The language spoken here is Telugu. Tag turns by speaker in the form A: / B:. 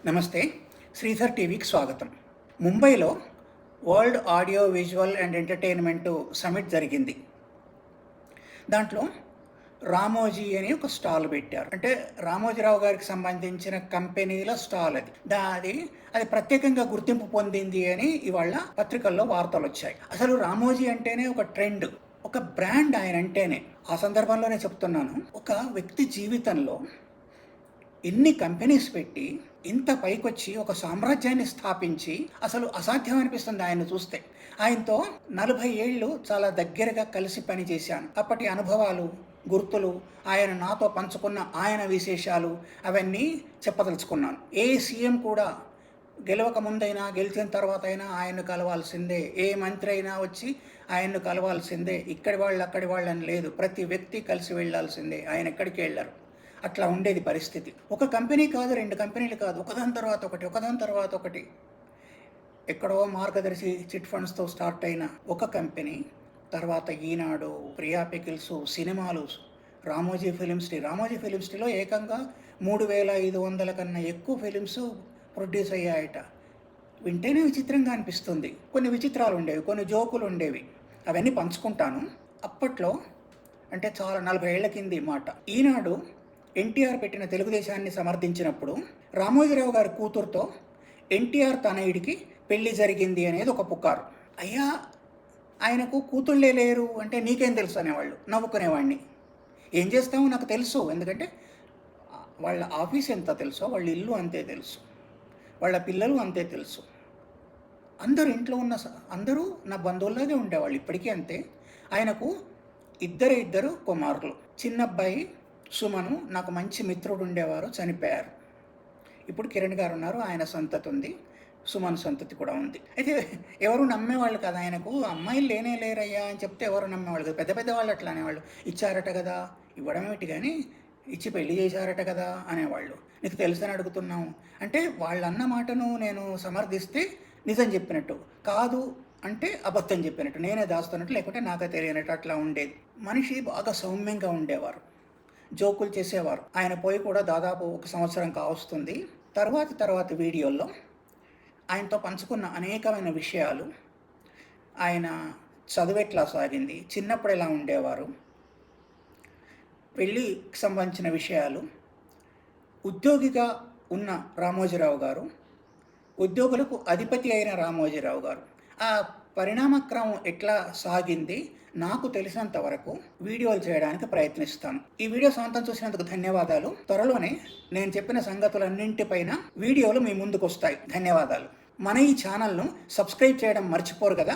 A: నమస్తే. శ్రీధర్ టీవీకి స్వాగతం. ముంబైలో world audio visual and entertainment summit జరిగింది. దాంట్లో రామోజీ అని ఒక స్టాల్ పెట్టారు. అంటే రామోజీరావు గారికి సంబంధించిన కంపెనీల స్టాల్ అది. అది ప్రత్యేకంగా గుర్తింపు పొందింది అని ఇవాళ పత్రికల్లో వార్తలు వచ్చాయి. అసలు రామోజీ అంటేనే ఒక ట్రెండ్, ఒక బ్రాండ్ ఆయన అంటేనే. ఆ సందర్భంలోనే చెప్తున్నాను, ఒక వ్యక్తి జీవితంలో ఎన్ని కంపెనీస్ పెట్టి ఇంత పైకొచ్చి ఒక సామ్రాజ్యాన్ని స్థాపించి అసలు అసాధ్యం అనిపిస్తుంది ఆయన చూస్తే. ఆయనతో 40 ఏళ్ళు చాలా దగ్గరగా కలిసి పనిచేశాను. అప్పటి అనుభవాలు, గుర్తులు, ఆయన నాతో పంచుకున్న ఆయన విశేషాలు అవన్నీ చెప్పదలుచుకున్నాను. ఏ సీఎం కూడా గెలవక ముందైనా గెలిచిన తర్వాత అయినా ఆయన్ను కలవాల్సిందే, ఏ మంత్రి అయినా వచ్చి ఆయన్ను కలవాల్సిందే. ఇక్కడి వాళ్ళు అక్కడి వాళ్ళని లేదు, ప్రతి వ్యక్తి కలిసి వెళ్ళాల్సిందే. ఆయన ఎక్కడికి వెళ్ళారు. అట్లా ఉండేది పరిస్థితి. ఒక కంపెనీ కాదు, 2 కంపెనీలు కాదు, ఒకదాని తర్వాత ఒకటి. ఎక్కడో మార్గదర్శి చిట్ ఫండ్స్తో స్టార్ట్ అయిన ఒక కంపెనీ తర్వాత ఈనాడు, ప్రియా పికిల్స్, సినిమాలు, రామోజీ ఫిలిం సిటీలో ఏకంగా 3500 కన్నా ఎక్కువ ఫిలిమ్స్ ప్రొడ్యూస్ అయ్యాయట. వింటేనే విచిత్రంగా అనిపిస్తుంది. కొన్ని విచిత్రాలు ఉండేవి, కొన్ని జోకులు ఉండేవి. అవన్నీ పంచుకుంటాను. అప్పట్లో అంటే చాలా 40 ఏళ్ల కింది మాట. ఈనాడు ఎన్టీఆర్ పెట్టిన తెలుగుదేశాన్ని సమర్థించినప్పుడు రామోజీరావు గారి కూతురుతో ఎన్టీఆర్ తనయుడికి పెళ్లి జరిగింది అనేది ఒక పుకారు. అయ్యా, ఆయనకు కూతుళ్ళే లేరు అంటే నీకేం తెలుసు అనేవాళ్ళు, నవ్వుకునేవాడిని. ఏం చేస్తామో నాకు తెలుసు, ఎందుకంటే వాళ్ళ ఆఫీస్ ఎంత తెలుసో వాళ్ళ ఇల్లు అంతే తెలుసు, వాళ్ళ పిల్లలు అంతే తెలుసు. అందరూ ఇంట్లో ఉన్న అందరూ నా బంధువుల్లాగే ఉండేవాళ్ళు, ఇప్పటికీ అంతే. ఆయనకు ఇద్దరు కుమారులు. చిన్నబ్బాయి సుమను, నాకు మంచి మిత్రుడు ఉండేవారు, చనిపోయారు. ఇప్పుడు కిరణ్ గారు ఉన్నారు, ఆయన సంతతి ఉంది, సుమన్ సంతతి కూడా ఉంది. అయితే ఎవరు నమ్మేవాళ్ళు కదా ఆయనకు. అమ్మాయిలు లేరయ్యా అని చెప్తే ఎవరు నమ్మేవాళ్ళు కదా. పెద్ద వాళ్ళు అట్లా అనేవాళ్ళు. ఇచ్చారట కదా, ఇవ్వడం ఏమిటి కానీ ఇచ్చి పెళ్లి చేశారట కదా అనేవాళ్ళు. నీకు తెలుసని అడుగుతున్నాము అంటే వాళ్ళన్న మాటను నేను సమర్థిస్తే నిజం చెప్పినట్టు, కాదు అంటే అబద్ధం చెప్పినట్టు, నేనే దాస్తున్నట్టు, లేకుంటే నాకే తెలియనట్టు అట్లా ఉండేది. మనిషి బాగా సౌమ్యంగా ఉండేవారు, జోకులు చేసేవారు. ఆయన పోయి కూడా దాదాపు 1 సంవత్సరం కావస్తుంది. తర్వాత వీడియోల్లో ఆయనతో పంచుకున్న అనేకమైన విషయాలు, ఆయన చదువు ఎట్లా సాగింది, చిన్నప్పుడు ఎలా ఉండేవారు, పెళ్ళికి సంబంధించిన విషయాలు, ఉద్యోగిగా ఉన్న రామోజీరావు గారు, ఉద్యోగులకు అధిపతి అయిన రామోజీరావు గారు, ఆ పరిణామక్రమం ఎట్లా సాగింది నాకు తెలిసినంత వరకు వీడియోలు చేయడానికి ప్రయత్నిస్తాను. ఈ వీడియో సొంతం చూసినందుకు ధన్యవాదాలు. త్వరలోనే నేను చెప్పిన సంగతులన్నింటిపైన వీడియోలు మీ ముందుకు వస్తాయి. ధన్యవాదాలు. మన ఈ ఛానల్ను సబ్స్క్రైబ్ చేయడం మర్చిపోరు కదా.